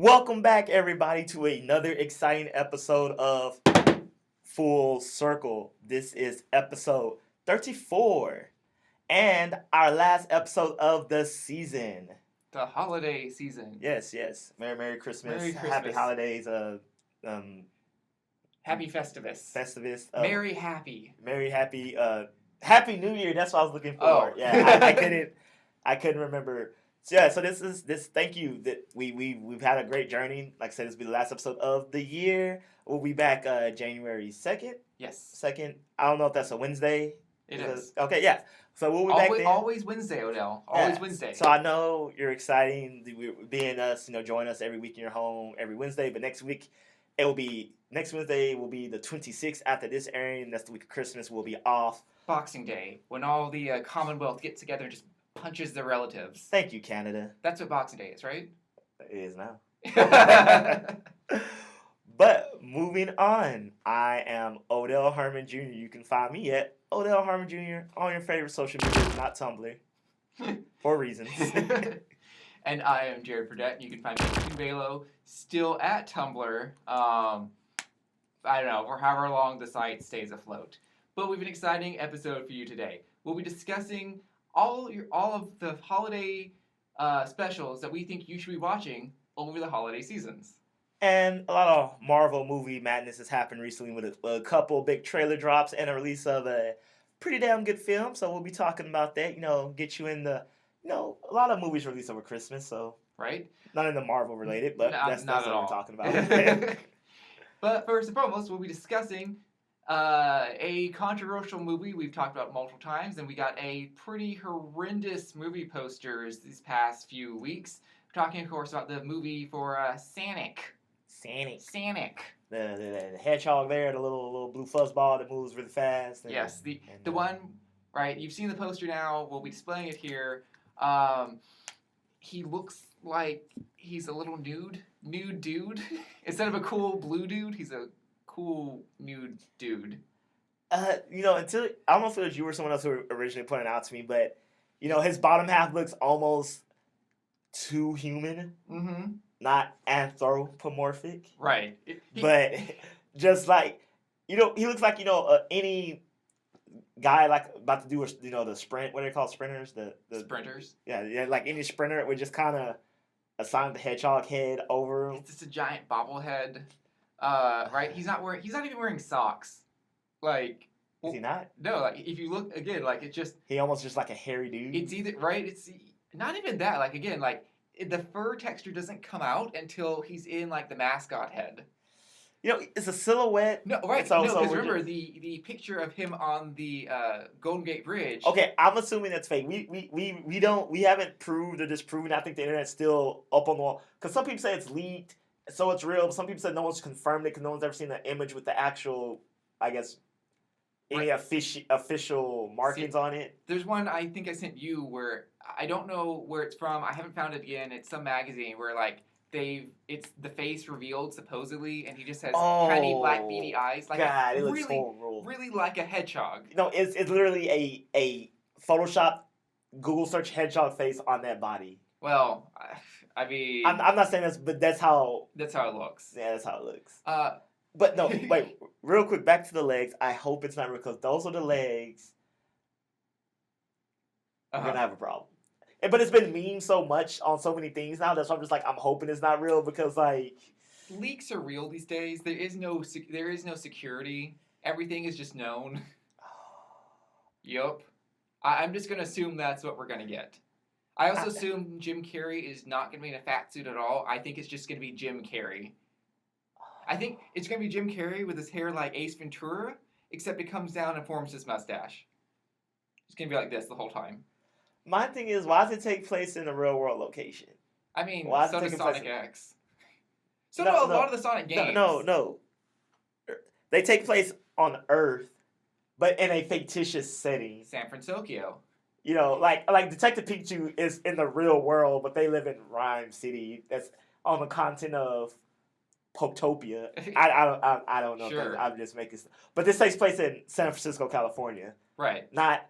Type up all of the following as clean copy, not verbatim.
Welcome back, everybody, to another exciting episode of Full Circle. This is episode 34 and our last episode of the season. The holiday season. Yes. Merry Christmas. Merry Christmas. Happy holidays. Happy Festivus. Festivus. Merry happy. Happy New Year. That's what I was looking for. Oh. Yeah, I couldn't remember. So yeah, so this. Thank you that we've had a great journey. Like I said, this will be the last episode of the year. We'll be back January 2nd. Yes. 2nd. I don't know if that's a Wednesday. It is. Okay, yeah. So we'll be back then. Always Wednesday, Odell. Always Wednesday. So I know you're excited being us, join us every week in your home every Wednesday. But next Wednesday will be the 26th after this airing. And that's the week of Christmas. We'll be off. Boxing Day, when all the Commonwealth get together and just punches their relatives. Thank you, Canada. That's what Boxing Day is, right? It is now. But moving on, I am Odell Harmon Jr. You can find me at Odell Harmon Jr. on your favorite social media, not Tumblr, for reasons. And I am Jared Fradette. You can find me at Velo, still at Tumblr. I don't know, for however long the site stays afloat. But we have an exciting episode for you today. We'll be discussing all of the holiday specials that we think you should be watching over the holiday seasons. And a lot of Marvel movie madness has happened recently with a couple big trailer drops and a release of a pretty damn good film. So we'll be talking about that. Get you in the a lot of movies released over Christmas. So right, not in the Marvel related, but that's not at all. We're talking about. But first and foremost, we'll be discussing a controversial movie we've talked about multiple times, and we got a pretty horrendous movie posters these past few weeks. We're talking, of course, about the movie for Sonic. The hedgehog there, the little blue fuzzball that moves really fast. Yes, the one, right, you've seen the poster now, we'll be displaying it here. He looks like he's a little nude dude. Instead of a cool blue dude, he's a cool nude dude. Until I don't know if it was you or someone else who originally pointed out to me, but his bottom half looks almost too human. Mm-hmm. Not anthropomorphic. Right. But just like he looks like any guy like about to do the sprint. What are they called? Sprinters. The sprinters. Yeah. Like any sprinter would just kind of assign the hedgehog head over him. It's just a giant bobblehead. Right. He's not even wearing socks. Like. Is he not? No. Like if you look again, like it's just. He almost just like a hairy dude. It's either right. It's not even that. Like again, like. The fur texture doesn't come out until he's in like the mascot head. It's a silhouette. No, right. No, because remember the picture of him on the Golden Gate Bridge. Okay, I'm assuming that's fake. We haven't proved or disproven. I think the internet's still up on the wall because some people say it's leaked, so it's real. But some people say no one's confirmed it because no one's ever seen the image with the actual, I guess, any official markings on it. There's one I think I sent you where I don't know where it's from. I haven't found it again. It's some magazine where like it's the face revealed supposedly, and he just has tiny black beady eyes. Like God, it looks really, horrible. Really like a hedgehog. It's literally a Photoshop Google search hedgehog face on that body. Well, I mean, I'm not saying this, but that's how it looks. Yeah, that's how it looks. But no, wait, real quick, back to the legs. I hope it's not real because those are the legs. We're gonna have a problem. But it's been memed so much on so many things now. That's why I'm just like, I'm hoping it's not real because like leaks are real these days. There is no security. Everything is just known. Yup. I'm just gonna assume that's what we're gonna get. I also assume Jim Carrey is not gonna be in a fat suit at all. I think it's just gonna be Jim Carrey. I think it's gonna be Jim Carrey with his hair like Ace Ventura, except it comes down and forms his mustache. It's gonna be like this the whole time. My thing is, why does it take place in a real world location? I mean, so does Sonic X. So do a lot of the Sonic games. No. They take place on Earth, but in a fictitious setting. San Francisco. Like Detective Pikachu is in the real world, but they live in Rhyme City. That's on the continent of Poptopia. I don't know. Sure. I'm just making stuff. But this takes place in San Francisco, California. Right. Not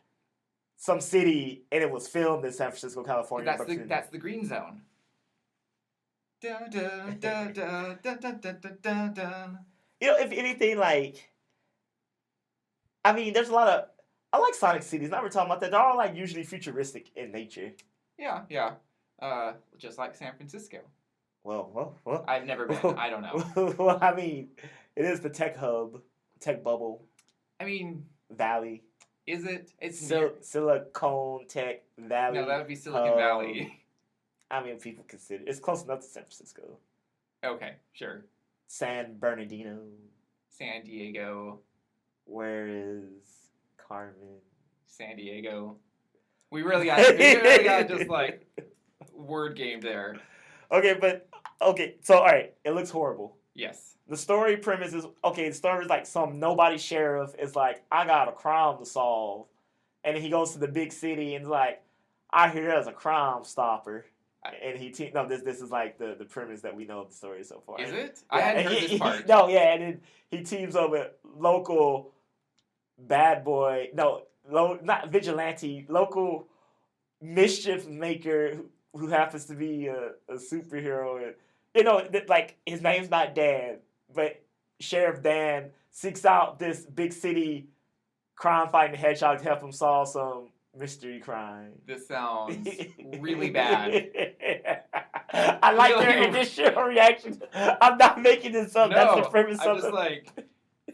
some city, and it was filmed in San Francisco, California. That's the green zone. Da, da, da, da, da, da, da, da, da. You know, if anything, like, I mean, there's a lot of. I like Sonic cities. Now we're talking about that. They're all like usually futuristic in nature. Yeah. Just like San Francisco. Well. I've never been. I don't know. Well, I mean, it is the tech hub, tech bubble, I mean, valley. is it? It's near. Silicon Tech Valley. No, that would be Silicon Valley. I mean, people consider it's close enough to San Francisco. Okay, sure. San Bernardino. San Diego. Where is Carmen? San Diego. We really got just like word game there. Okay, so all right, it looks horrible. Yes. The story premise is okay. The story is like some nobody sheriff is like, I got a crime to solve, and he goes to the big city and is like, I hear there's a crime stopper, and this is like the premise that we know of the story so far. Is it? Yeah, I hadn't heard this part. And then he teams up with local bad boy, not vigilante, local mischief maker who happens to be a superhero, and like his name's not Dan, but Sheriff Dan seeks out this big city crime fighting hedgehog to help him solve some mystery crime. This sounds really bad. I like your initial reaction. I'm not making this up. No, that's the premise I'm of just it. like,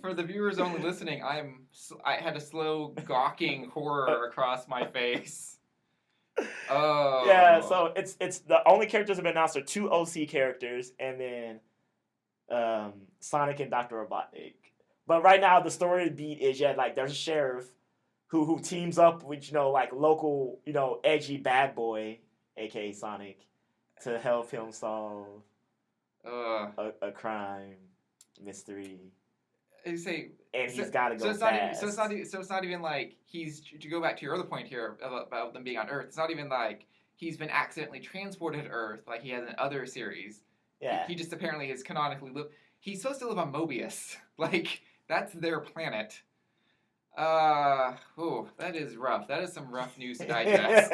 for the viewers only listening, I had a slow gawking horror across my face. Oh. Yeah, so it's the only characters that have been announced are 2 OC characters and then Sonic and Dr. Robotnik. But right now the story beat is like there's a sheriff who teams up with like local edgy bad boy, aka Sonic, to help him solve a crime mystery. You say, and he's got to go fast. So it's not even like he's, to go back to your other point here about them being on Earth. It's not even like he's been accidentally transported to Earth like he has in other series. Yeah. He just apparently is canonically he's supposed to live on Mobius. Like that's their planet. That is rough. That is some rough news to digest.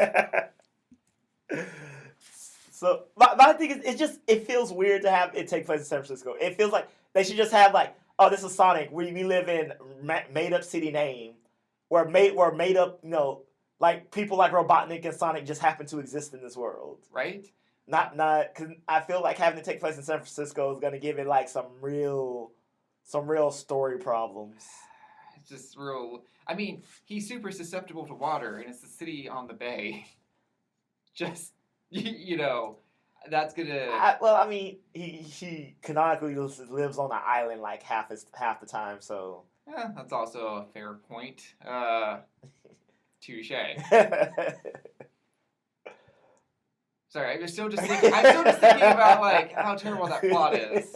So my thing is, it feels weird to have it take place in San Francisco. It feels like they should just have like, oh, this is Sonic. We live in made up city name, where made up like people like Robotnik and Sonic just happen to exist in this world. Right. Not because I feel like having it take place in San Francisco is gonna give it like some real story problems. It's just real. I mean, he's super susceptible to water, and it's the city on the bay. Just that's gonna. He canonically lives on an island like half the time, so. Yeah, that's also a fair point. Touche. Sorry, I'm still just thinking about like how terrible that plot is.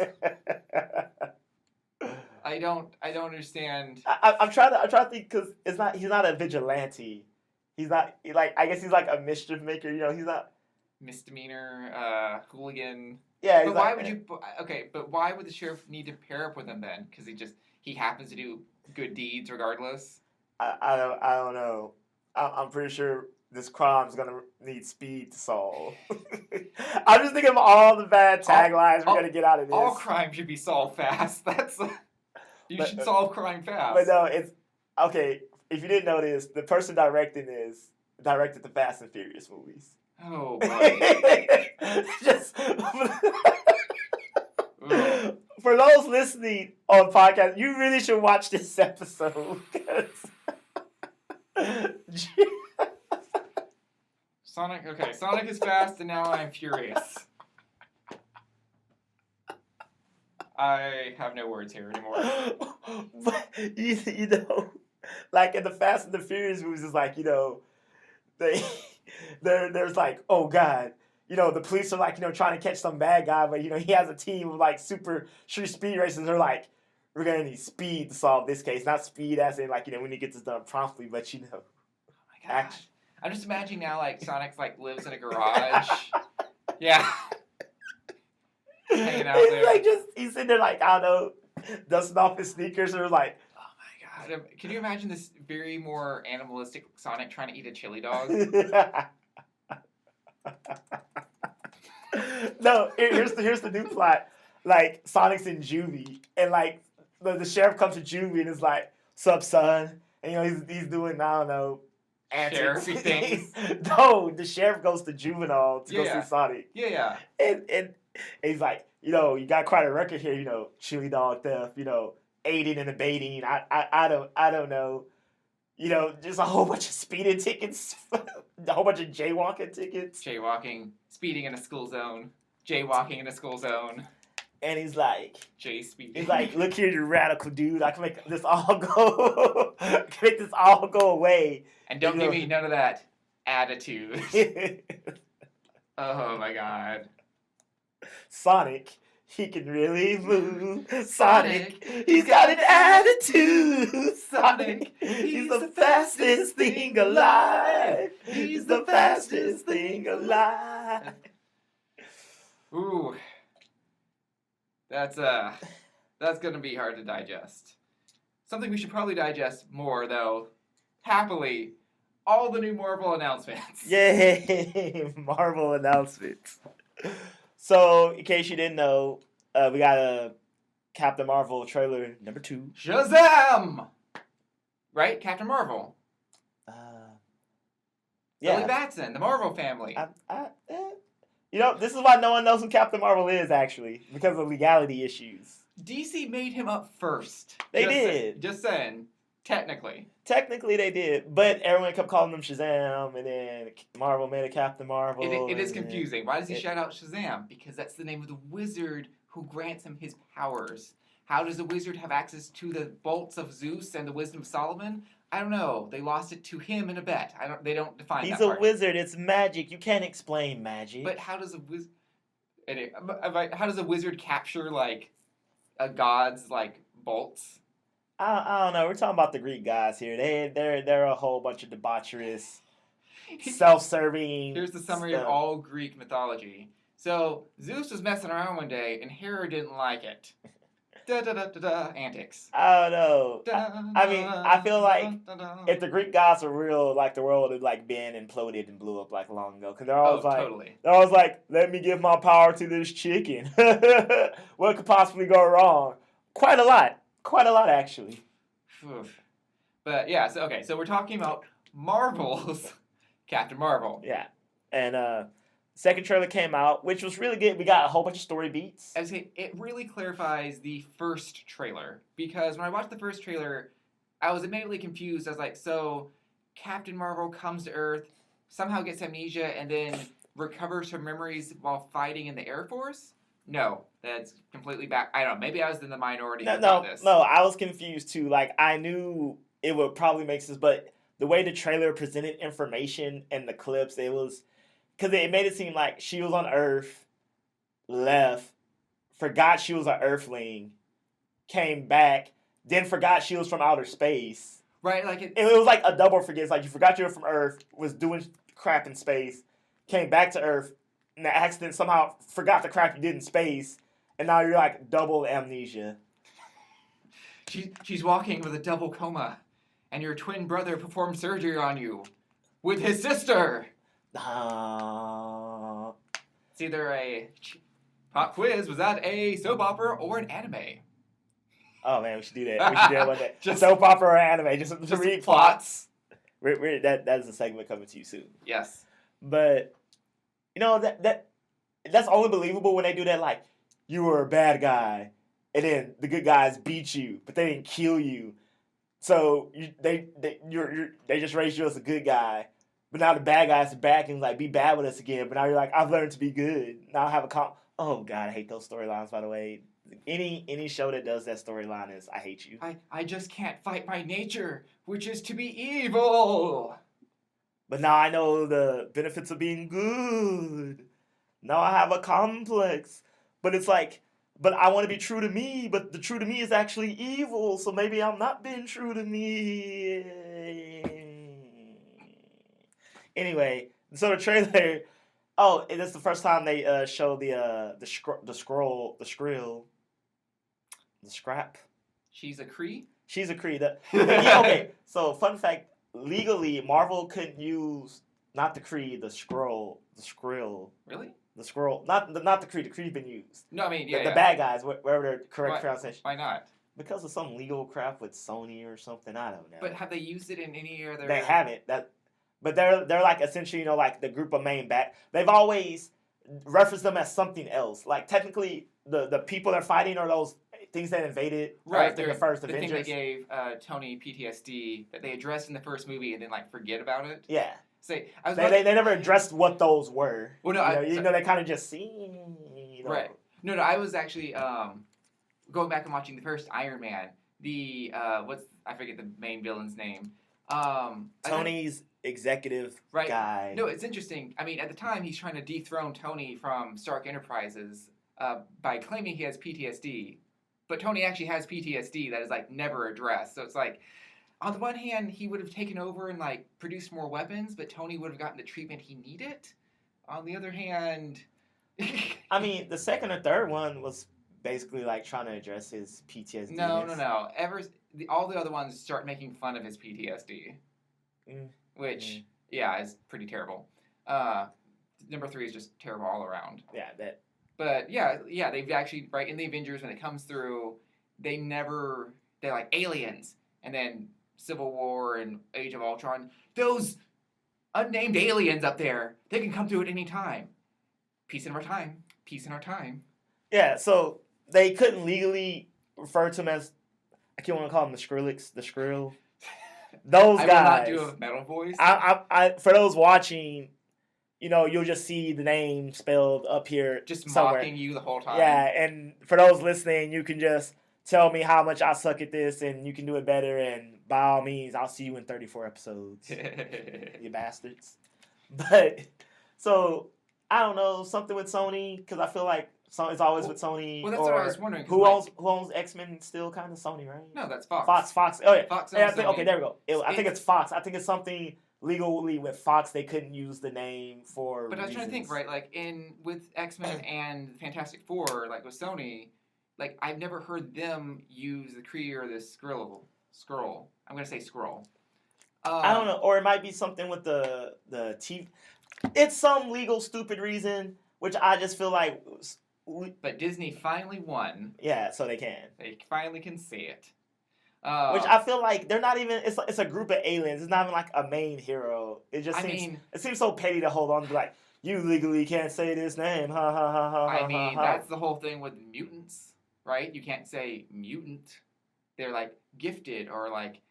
I don't understand. I'm trying to think because he's not a vigilante. He's not like, I guess he's like a mischief maker. He's not misdemeanor hooligan. Yeah, but why would you? Okay, but why would the sheriff need to pair up with him then? Because he happens to do good deeds regardless. I don't know. I'm pretty sure this crime's gonna need speed to solve. I'm just thinking of all the bad taglines we're gonna get out of this. All crime should be solved fast. You should solve crime fast. But no, it's okay. If you didn't notice, the person directed the Fast and Furious movies. Oh boy. Just for those listening on podcast, you really should watch this episode. Sonic is fast, and now I'm furious. I have no words here anymore. But like in the Fast and the Furious movies, it's like there's like, oh god, the police are like trying to catch some bad guy, but he has a team of like super street speed racers. They're like, we're gonna need speed to solve this case, not speed as in like we need to get this done promptly, but Oh my god. Action. I'm just imagining now like Sonic like lives in a garage. Yeah. Hanging out there. Like he's sitting there like, I don't know, dusting off his sneakers or like. Oh my god! Can you imagine this very more animalistic Sonic trying to eat a chili dog? No, here's the new plot. Like Sonic's in juvie, and like the sheriff comes to juvie and is like, "Sup, son?" And he's doing I don't know antics. Sheriffy things. No, the sheriff goes to juvenile to go see Sonic, Yeah. and he's like, you got quite a record here. Chili dog theft. Aiding and abetting. I don't know. Just a whole bunch of speeding tickets, a whole bunch of jaywalking tickets. Jaywalking, speeding in a school zone, jaywalking in a school zone. And he's like, Speeding. he's like, look here, you radical dude. I can make this all go. I can make this all go away. And don't give me none of that attitude. Oh my god. Sonic, he can really move. Sonic, he's got an attitude. Sonic, he's the fastest thing alive. He's the fastest thing alive. Ooh. That's gonna be hard to digest. Something we should probably digest more, though. Happily, all the new Marvel announcements. Yay! Marvel announcements. So, in case you didn't know, we got a Captain Marvel trailer number 2. Shazam! Right? Captain Marvel. Yeah. Billy Batson, the Marvel family. This is why no one knows who Captain Marvel is, actually, because of legality issues. DC made him up first. They did. Just saying. Technically. Technically, they did, but everyone kept calling him Shazam, and then Marvel made a Captain Marvel. It is confusing. Why does he shout out Shazam? Because that's the name of the wizard who grants him his powers. How does a wizard have access to the bolts of Zeus and the wisdom of Solomon? I don't know. They lost it to him in a bet. They don't define He's that part. a wizard. It's magic. You can't explain magic. But how does a wizard... Anyway, how does a wizard capture, like, a god's, like, bolts? I don't know. We're talking about the Greek gods here. They're a whole bunch of debaucherous, self-serving. Here's the summary of all Greek mythology. So Zeus was messing around one day, and Hera didn't like it. Antics. I don't know. I feel like if the Greek gods were real, like the world would like been imploded and blew up like long ago. Because they're always totally. They're always like, let me give my power to this chicken. What could possibly go wrong? Quite a lot actually. But yeah, so we're talking about Marvel's Captain Marvel. Yeah, and second trailer came out, which was really good. We got a whole bunch of story beats. I was saying, it really clarifies the first trailer, because when I watched the first trailer, I was immediately confused. I was like, so Captain Marvel comes to Earth, somehow gets amnesia, and then recovers her memories while fighting in the Air Force? No, that's completely back. I don't know. Maybe I was in the minority about this. No, I was confused too. Like, I knew it would probably make sense, but the way the trailer presented information and the clips, it was... Because it made it seem like she was on Earth, left, forgot she was an Earthling, came back, then forgot she was from outer space. Right, like it was like a double forget. It's like you forgot you were from Earth, was doing crap in space, came back to Earth, and the accident somehow forgot the crap you did in space, and now you're like double amnesia. She's walking with a double coma, and your twin brother performed surgery on you with his sister. It's either a pop quiz. Was that a soap opera or an anime? Oh man, we should do that. We should do that one day. Just soap opera or anime, just read plots. That is a segment coming to you soon. Yes, but that's only believable when they do that. Like, you were a bad guy, and then the good guys beat you, but they didn't kill you. So they just raised you as a good guy. But now the bad guys are back and like, be bad with us again. But now you're like, I've learned to be good. Now I have oh God, I hate those storylines, by the way. Any show that does that storyline is, I hate you. I just can't fight my nature, which is to be evil. But now I know the benefits of being good. Now I have a complex. But it's like, but I want to be true to me, but the true to me is actually evil. So maybe I'm not being true to me. Anyway, so the trailer. Oh, and it's the first time they show the scrap. She's a Kree. She's a Kree. Yeah, okay. So fun fact: legally, Marvel couldn't use not the Kree, the Skrull. Really? The Skrull, not the Kree. The Kree's been used. No, I mean, The bad guys, wherever their correct Why- pronunciation. Why not? Because of some legal crap with Sony or something. I don't know. But have they used it in any other? They haven't. But they're like essentially, like the group of main back. They've always referenced them as something else. Like technically, the people they're fighting are those things that invaded Right, Earth in the first the Avengers. thing that gave Tony PTSD that they addressed in the first movie and then like forget about it. Yeah. Say, I was They never addressed what those were. Well, no, you know, they kind of just see. Right. No, I was actually going back and watching the first Iron Man. The I forget the main villain's name. Tony's executive guy. No, it's interesting. I mean, at the time, he's trying to dethrone Tony from Stark Enterprises by claiming he has PTSD. But Tony actually has PTSD that is like never addressed. So it's like, on the one hand, he would have taken over and like produced more weapons, but Tony would have gotten the treatment he needed. On the other hand, I mean, the second or third one was basically like trying to address his PTSD. No. All the other ones start making fun of his PTSD, which is pretty terrible. Number 3 is just terrible all around. Yeah, that. But yeah, they've actually in the Avengers when it comes through, they're like aliens, and then Civil War and Age of Ultron, those unnamed aliens up there, they can come through at any time. Peace in our time. Yeah, so they couldn't legally refer to them as, I can't want to call them the Skrillex, the Skrill. Those guys. I will not do a metal voice. I for those watching, you know, you'll just see the name spelled up here. Just somewhere. mocking you the whole time. Yeah, and for those listening, you can just tell me how much I suck at this and you can do it better, and by all means, I'll see you in 34 episodes. You bastards. But, so, I don't know, something with Sony, because I feel like it's always with Sony. Well, that's what I was wondering. Who owns X-Men still? Kind of Sony, right? No, that's Fox. Fox. Oh, yeah. Fox Yeah, owns Sony. okay, there we go. I think it's Fox. I think it's something legally with Fox. They couldn't use the name for But I was trying to think, right, like, with X-Men and Fantastic Four, like, with Sony, like, I've never heard them use the Kree or the Skrull. I'm going to say Skrull. I don't know. Or it might be something with the TV. It's some legal stupid reason, which I just feel like. But Disney finally won. Yeah, so they can. They finally can say it. Which I feel like they're not even. It's a group of aliens. It's not even like a main hero. It just it seems so petty to hold on to. Like, you legally can't say this name. Ha ha ha ha. I mean, that's the whole thing with mutants, right? You can't say mutant. They're like gifted or like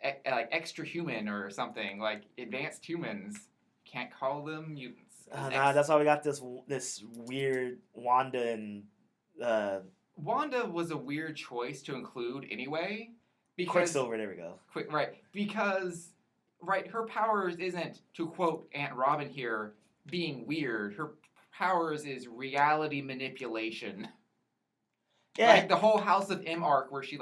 extra human or something, like advanced humans. Can't call them mutants. That's why we got this weird Wanda and. Wanda was a weird choice to include anyway. Because Quicksilver, there we go. Because her powers isn't, to quote Aunt Robin here, being weird. Her powers is reality manipulation. Yeah. Like the whole House of M arc where she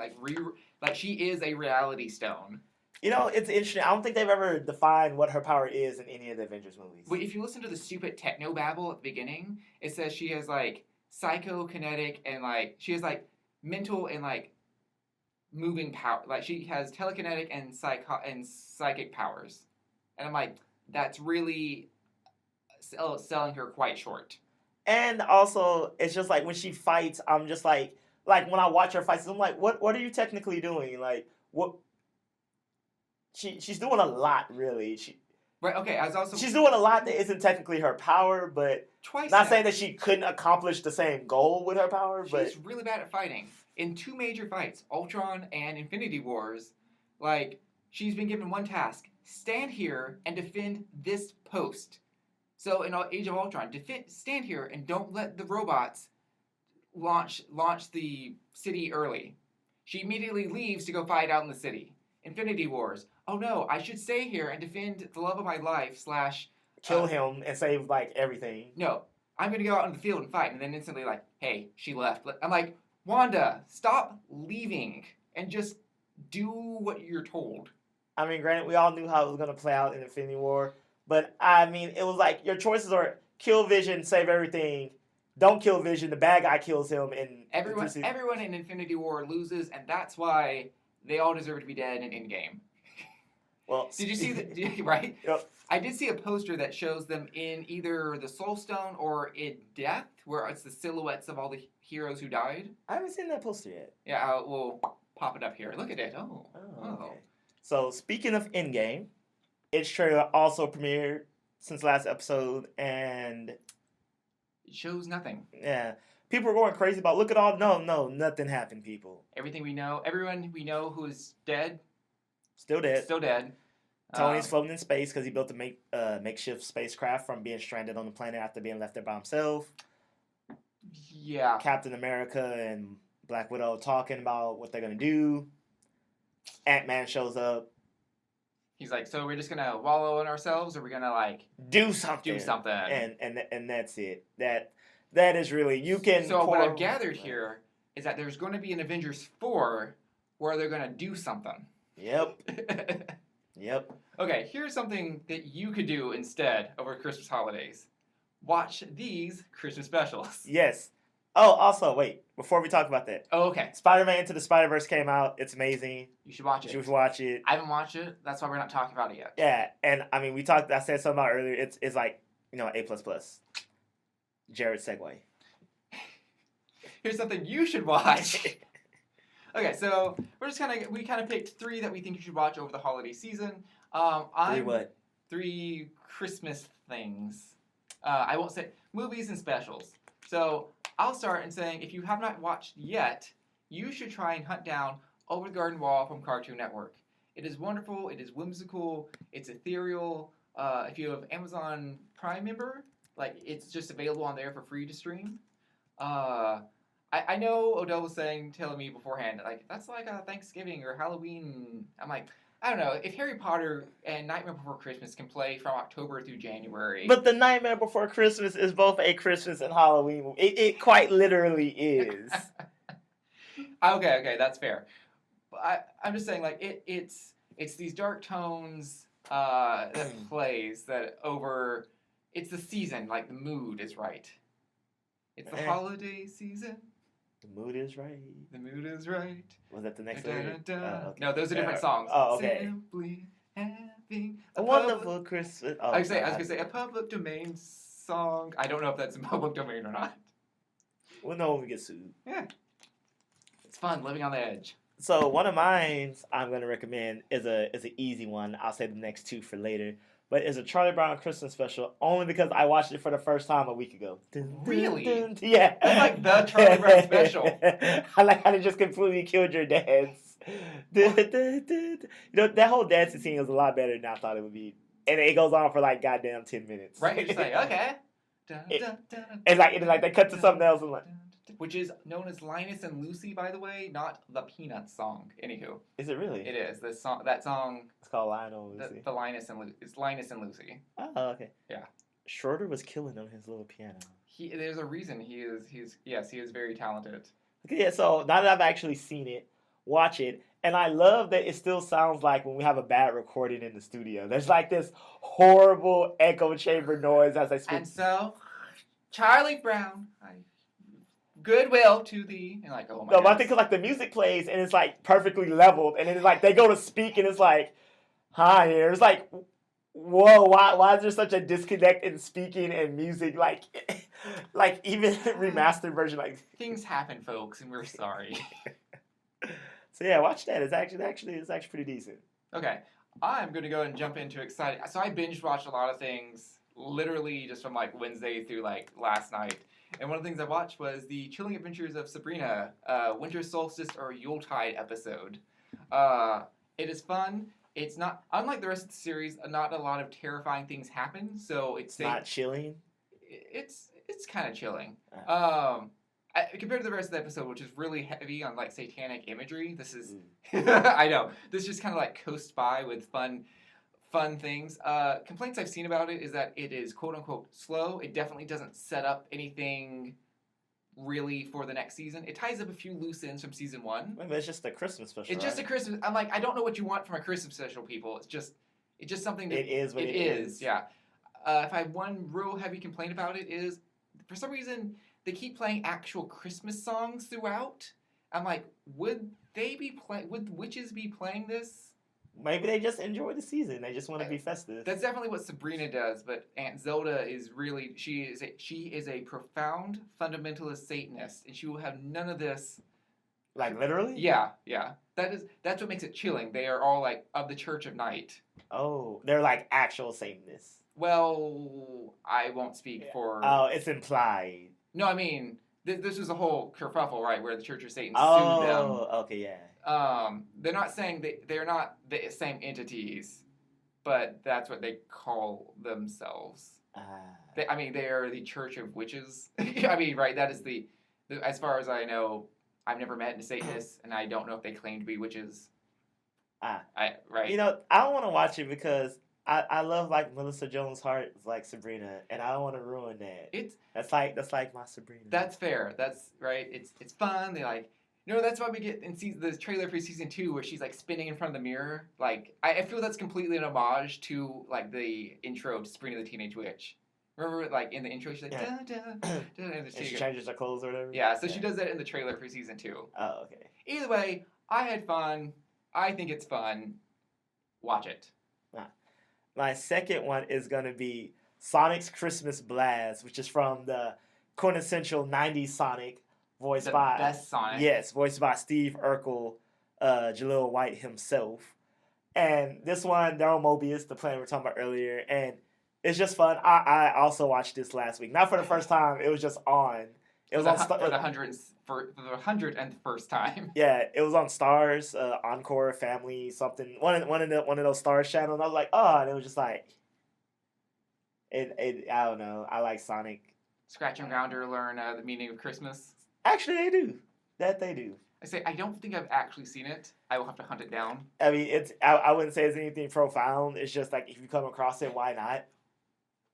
she is a reality stone. You know, it's interesting. I don't think they've ever defined what her power is in any of the Avengers movies. But if you listen to the stupid techno babble at the beginning, it says she has like psychokinetic and like she has like mental and like moving power. Like she has telekinetic and psychic powers. And I'm like, that's really selling her quite short. And also, it's just like when she fights, I'm just like when I watch her fights, I'm like, what are you technically doing? Like, what? She's doing a lot, really. She's doing a lot that isn't technically her power, but saying that she couldn't accomplish the same goal with her power. But she's really bad at fighting. In 2 major fights, Ultron and Infinity Wars, like she's been given one task: stand here and defend this post. So in Age of Ultron, stand here and don't let the robots launch the city early. She immediately leaves to go fight out in the city. Infinity Wars. Oh no, I should stay here and defend the love of my life / kill him and save like everything. No, I'm gonna go out in the field and fight, and then instantly like, hey, she left. I'm like, Wanda, stop leaving and just do what you're told. I mean, granted, we all knew how it was gonna play out in Infinity War, but I mean, it was like your choices are kill Vision, save everything. Don't kill Vision. The bad guy kills him, and everyone in Infinity War loses, and that's why they all deserve to be dead in Endgame. Well, Did you see the right? Yep. I did see a poster that shows them in either the Soul Stone or in Death, where it's the silhouettes of all the heroes who died. I haven't seen that poster yet. Yeah, we'll pop it up here. Look at it. Oh. Okay. So speaking of Endgame, its trailer also premiered since last episode, and It shows nothing. yeah, people are going crazy about. Look at all. No, nothing happened. People. Everything we know, everyone we know who is dead, Still dead. still dead. Tony's floating in space because he built a makeshift spacecraft from being stranded on the planet after being left there by himself. Yeah. Captain America and Black Widow talking about what they're gonna do. Ant-Man shows up. He's like, so we're just gonna wallow in ourselves, or we're gonna like Do something. And that's it. That is really you can. So what I've gathered here is that there's going to be an Avengers 4 where they're gonna do something. Yep. Yep. Okay, here's something that you could do instead over Christmas holidays. Watch these Christmas specials. Yes. Oh, also, wait. Before we talk about that, Oh, okay. Spider-Man Into the Spider-Verse came out. It's amazing. You should watch it. You should watch it. I haven't watched it. That's why we're not talking about it yet. Yeah, and I mean, we talked. I said something about it earlier. It's like A++. Jared segue. Here's something you should watch. Okay, so we kind of picked 3 that we think you should watch over the holiday season. Three Christmas things. I won't say movies and specials. So I'll start in saying if you have not watched yet, you should try and hunt down Over the Garden Wall from Cartoon Network. It is wonderful. It is whimsical. It's ethereal. If you have Amazon Prime member, like it's just available on there for free to stream. I know Odell was telling me beforehand, like, that's like a Thanksgiving or Halloween. I'm like, I don't know. If Harry Potter and Nightmare Before Christmas can play from October through January. But The Nightmare Before Christmas is both a Christmas and Halloween movie. It quite literally is. Okay, that's fair. But I'm just saying, like, it's these dark tones that plays that over. It's the season, like, the mood is right. It's the holiday season. The mood is right. The mood is right. Was that the next lyric? Okay. No, those are different songs. Oh, okay. Simply having a wonderful Christmas. Oh, I was gonna say a public domain song. I don't know if that's in public domain or not. We'll know when we get sued. Yeah. It's fun living on the edge. So one of mine I'm gonna recommend is an easy one. I'll say the next 2 for later. But it's a Charlie Brown Christmas special only because I watched it for the first time a week ago. Really? Yeah. That's like the Charlie Brown special. I like how they just completely killed your dance. That whole dancing scene was a lot better than I thought it would be. And it goes on for like goddamn 10 minutes. Right? You're just like, okay. It's like they cut to something else and like. Which is known as Linus and Lucy, by the way, not the Peanuts song. Anywho. Is it really? It is. That song. It's called Lionel and Lucy. The Linus and it's Linus and Lucy. Oh, okay. Yeah. Schroeder was killing on his little piano. There's a reason he is very talented. Okay, yeah, so now that I've actually seen it, watch it, and I love that it still sounds like when we have a bad recording in the studio. There's like this horrible echo chamber noise as I speak. And so, Charlie Brown, goodwill to thee, and like, oh my god. No, I think like the music plays and it's like perfectly leveled, and then it's like they go to speak and it's like, hi here. It's like, whoa, why is there such a disconnect in speaking and music? Like even remastered version, like things happen, folks, and we're sorry. So yeah, watch that. It's actually pretty decent. Okay, I'm gonna go and jump into exciting. So I binge watched a lot of things, literally just from like Wednesday through like last night. And one of the things I watched was the Chilling Adventures of Sabrina, Winter Solstice or Yuletide episode. It is fun. It's not, unlike the rest of the series, not a lot of terrifying things happen. So it's not chilling. It's kind of chilling. Compared to the rest of the episode, which is really heavy on like satanic imagery, this is I know this just kind of like coasts by with fun things. Complaints I've seen about it is that it is quote unquote slow. It definitely doesn't set up anything really for the next season. It ties up a few loose ends from season 1. Maybe it's just a Christmas special. It's just a Christmas. I'm like, I don't know what you want from a Christmas special, people. It's just something that it is what it is. Yeah. If I have one real heavy complaint about it is, for some reason they keep playing actual Christmas songs throughout. I'm like, would witches be playing this Maybe they just enjoy the season. They just want to be festive. That's definitely what Sabrina does, but Aunt Zelda is really she is a profound fundamentalist Satanist, and she will have none of this. Like literally? Yeah. That's what makes it chilling. They are all like of the Church of Night. Oh, they're like actual Satanists. Well, I won't speak for. Oh, it's implied. No, I mean this was a whole kerfuffle, right, where the Church of Satan Oh, sued them. okay, yeah. They're not saying they're not the same entities, but that's what they call themselves. They are the Church of Witches. I mean, right? That is the as far as I know, I've never met a Satanist, and I don't know if they claim to be witches. Right. You know, I don't want to watch it because I love like Melissa Jones Hart like Sabrina, and I don't want to ruin that. That's like my Sabrina. That's fair. That's right. It's fun. They like. No, that's why we get in the trailer for season 2 where she's like spinning in front of the mirror. Like I feel that's completely an homage to like the intro to Sabrina the Teenage Witch. Remember, like in the intro, she's like da da da, and she changes her clothes or whatever. Yeah, so she does that in the trailer for season 2. Oh, okay. Either way, I had fun. I think it's fun. Watch it. My second one is gonna be Sonic's Christmas Blast, which is from the quintessential '90s Sonic. Voiced by best Sonic. Yes, voiced by Steve Urkel, Jaleel White himself. And this one, they're on Mobius, the planet we were talking about earlier, and it's just fun. I also watched this last week. Not for the first time, it was just on. It was on for the 101st time. Yeah, it was on Stars, Encore, Family, something. One of those Stars channels. And I was like, oh, and it was just like it I don't know. I like Sonic. Scratch and Grounder learn the meaning of Christmas. Actually, they do. They do. I don't think I've actually seen it. I will have to hunt it down. I mean, I wouldn't say it's anything profound. It's just like if you come across it, why not?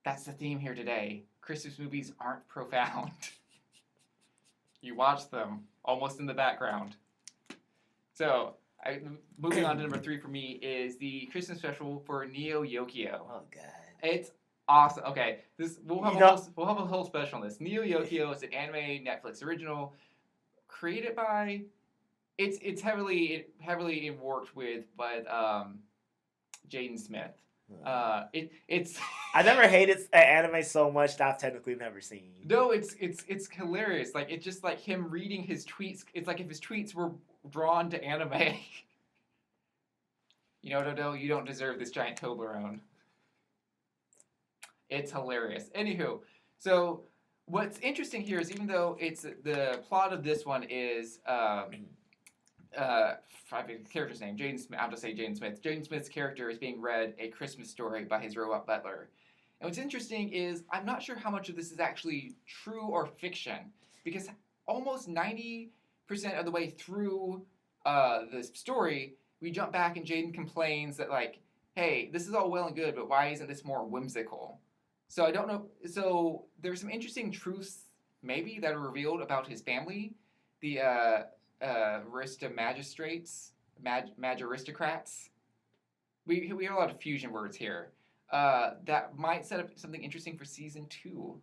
That's the theme here today. Christmas movies aren't profound. You watch them almost in the background. So, moving on to number 3 for me is the Christmas special for Neo Yokio. Oh God. It's awesome. Okay, we'll have a whole special on this. Neo Yokio is an anime Netflix original created by. It's heavily worked with by Jaden Smith. It's. I never hated anime so much that I've technically never seen. No, it's hilarious. Like it's just like him reading his tweets. It's like if his tweets were drawn to anime. You know, Dodo, you don't deserve this giant Toblerone. It's hilarious. Anywho, so what's interesting here is even though it's the plot of this one is I forget the character's name, Jaden Smith. I'll just say Jaden Smith. Jaden Smith's character is being read A Christmas Story by his robot butler. And what's interesting is I'm not sure how much of this is actually true or fiction because almost 90% of the way through the story, we jump back and Jaden complains that like, hey, this is all well and good, but why isn't this more whimsical? So I don't know. So there's some interesting truths maybe that are revealed about his family. The aristocrats. We have a lot of fusion words here. That might set up something interesting for season 2.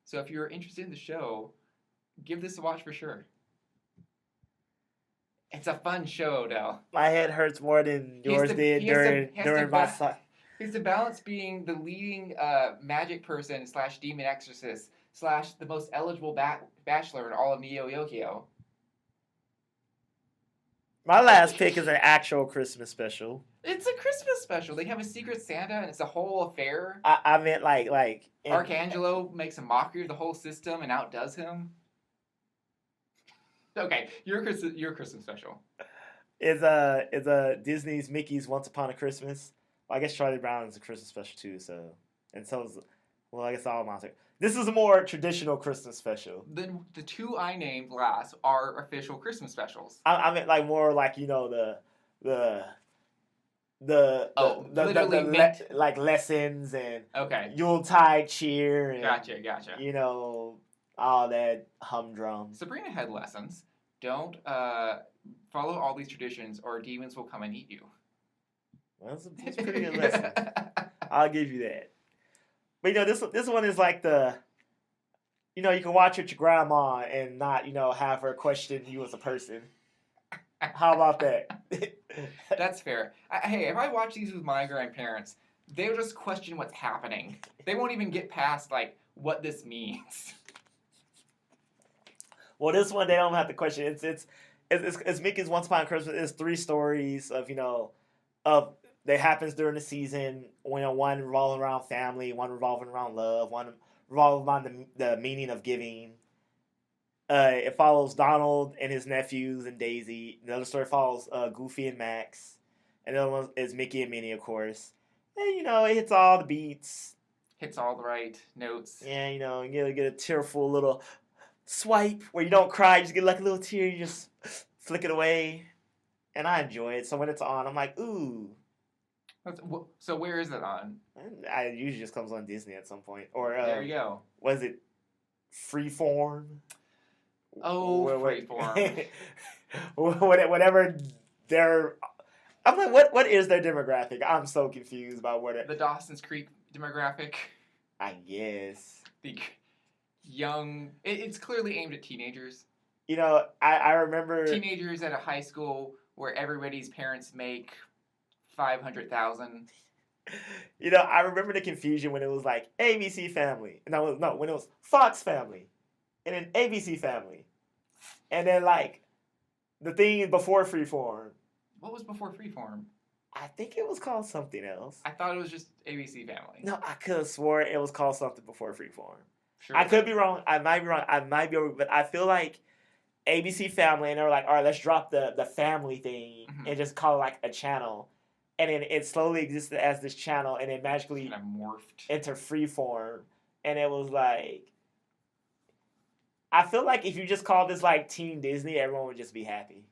So if you're interested in the show, give this a watch for sure. It's a fun show, Del. My head hurts more than yours did during my side. He's to balance being the leading magic person / demon exorcist / the most eligible bachelor in all of Neo Yokio. My last pick is an actual Christmas special. It's a Christmas special. They have a secret Santa, and it's a whole affair. I meant like Archangelo makes a mockery of the whole system and outdoes him. Okay, your Christmas special. Is a Disney's Mickey's Once Upon a Christmas. Well, I guess Charlie Brown is a Christmas special too. So I guess all monster. This is a more traditional Christmas special. Then the 2 I named last are official Christmas specials. I meant like more like like lessons and Yuletide cheer and Gotcha. You know, all that humdrum. Sabrina had lessons. Don't follow all these traditions or demons will come and eat you. Well, that's a pretty good lesson. I'll give you that. But this one is like you can watch with your grandma and not have her question you as a person. How about that? That's fair. Hey, if I watch these with my grandparents, they'll just question what's happening. They won't even get past like what this means. Well, this one they don't have to question. It's Mickey's Once Upon a Christmas. It's 3 stories of of that happens during the season. One revolving around family, one revolving around love, one revolving around the meaning of giving. It follows Donald and his nephews and Daisy. The other story follows Goofy and Max, and the other one is Mickey and Minnie, of course. And it hits all the beats. Hits all the right notes. Yeah, you get a tearful little swipe where you don't cry, you just get like a little tear, you just flick it away, and I enjoy it. So when it's on, I'm like, ooh. So where is it on? It usually just comes on Disney at some point, or there you go. Was it Freeform? Oh, Freeform. Whatever their, I'm like, what is their demographic? I'm so confused about what the Dawson's Creek demographic. I guess the young. It's clearly aimed at teenagers. I remember teenagers at a high school where everybody's parents make $500,000. I remember the confusion when it was like ABC Family. No, when it was Fox Family, and then ABC Family, and then like the thing before Freeform. What was before Freeform? I think it was called something else. I thought it was just ABC Family. No, I could have swore it was called something before Freeform. Sure. I could be wrong. I might be wrong. I might be over, but I feel like ABC Family, and they were like, all right, let's drop the family thing and just call it like a channel. And then it slowly existed as this channel, and it magically kind of morphed into Freeform. And it was like, I feel like if you just called this like Teen Disney, everyone would just be happy.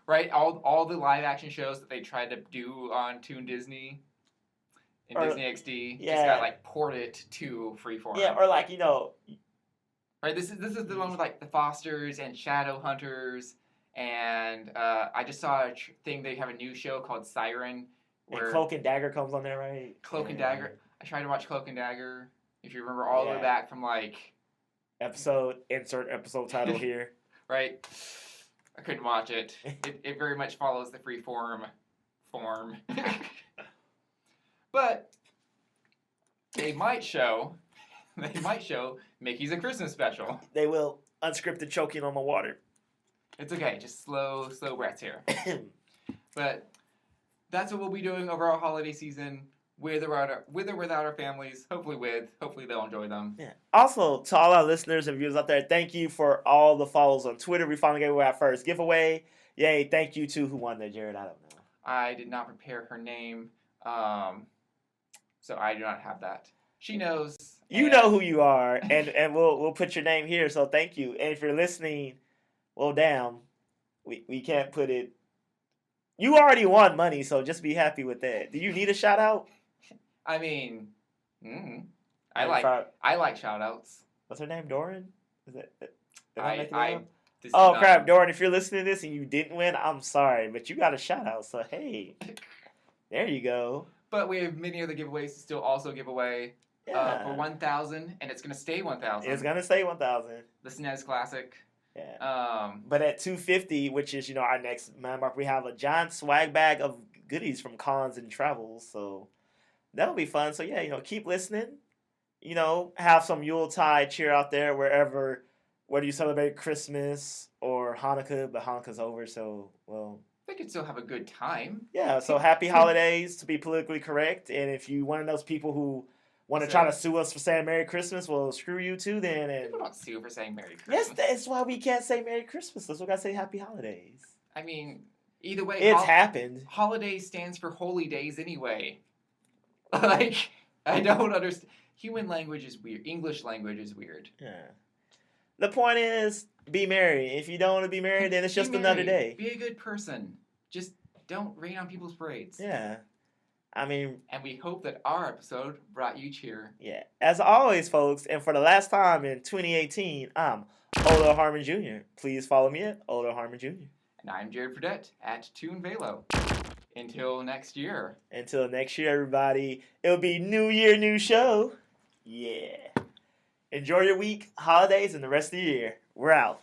Right? All the live action shows that they tried to do on Toon Disney and Disney XD just got like ported to Freeform. Yeah, or like right. This is the one with like the Fosters and Shadow Hunters, and I just saw a thing. They have a new show called Siren. Where and Cloak and Dagger comes on there, right? Cloak and Dagger. I tried to watch Cloak and Dagger. If you remember all the way back from like insert episode title here. Right. I couldn't watch it. It very much follows the Freeform form. But they might show Mickey's A Christmas Special. They will. Unscripted choking on my water. It's okay. Just slow breaths here. But that's what we'll be doing over our holiday season, with or without our families. Hopefully they'll enjoy them. Yeah. Also, to all our listeners and viewers out there, thank you for all the follows on Twitter. We finally gave away our first giveaway. Yay! Thank you to who won that, Jared. I don't know. I did not prepare her name, so I do not have that. She knows. You know who you are, and we'll put your name here. So thank you. And if you're listening, well, damn, we can't put it. You already won money, so just be happy with that. Do you need a shout out? I mean, I like shout outs. What's her name? Doran? Is it? Oh crap, Doran! If you're listening to this and you didn't win, I'm sorry, but you got a shout out. So hey, there you go. But we have many other giveaways to still also give away. For 1,000, and it's gonna stay 1,000. It's gonna stay 1,000. The SNES Classic. Yeah. But at 250, which is our next landmark, we have a giant swag bag of goodies from cons and travels. So that'll be fun. So yeah, keep listening. Have some Yuletide cheer out there whether you celebrate Christmas or Hanukkah, but Hanukkah's over, so well. They could still have a good time. Yeah. So happy holidays, to be politically correct. And if you one of those people who want to try to sue us for saying Merry Christmas, well, screw you too then. And people don't sue for saying Merry Christmas. Yes, that's why we can't say Merry Christmas. That's why we got to say Happy Holidays. I mean, either way. It's happened. Holiday stands for holy days anyway. Like, I don't understand. Human language is weird. English language is weird. Yeah. The point is, be merry. If you don't want to be merry, then it's just another day. Be a good person. Just don't rain on people's parades. Yeah. I mean... And we hope that our episode brought you cheer. Yeah. As always, folks, and for the last time in 2018, I'm Odo Harmon Jr. Please follow me at Odo Harmon Jr. And I'm Jared Fradette at Toon Velo. Until next year. Until next year, everybody. It'll be New Year, new show. Yeah. Enjoy your week, holidays, and the rest of the year. We're out.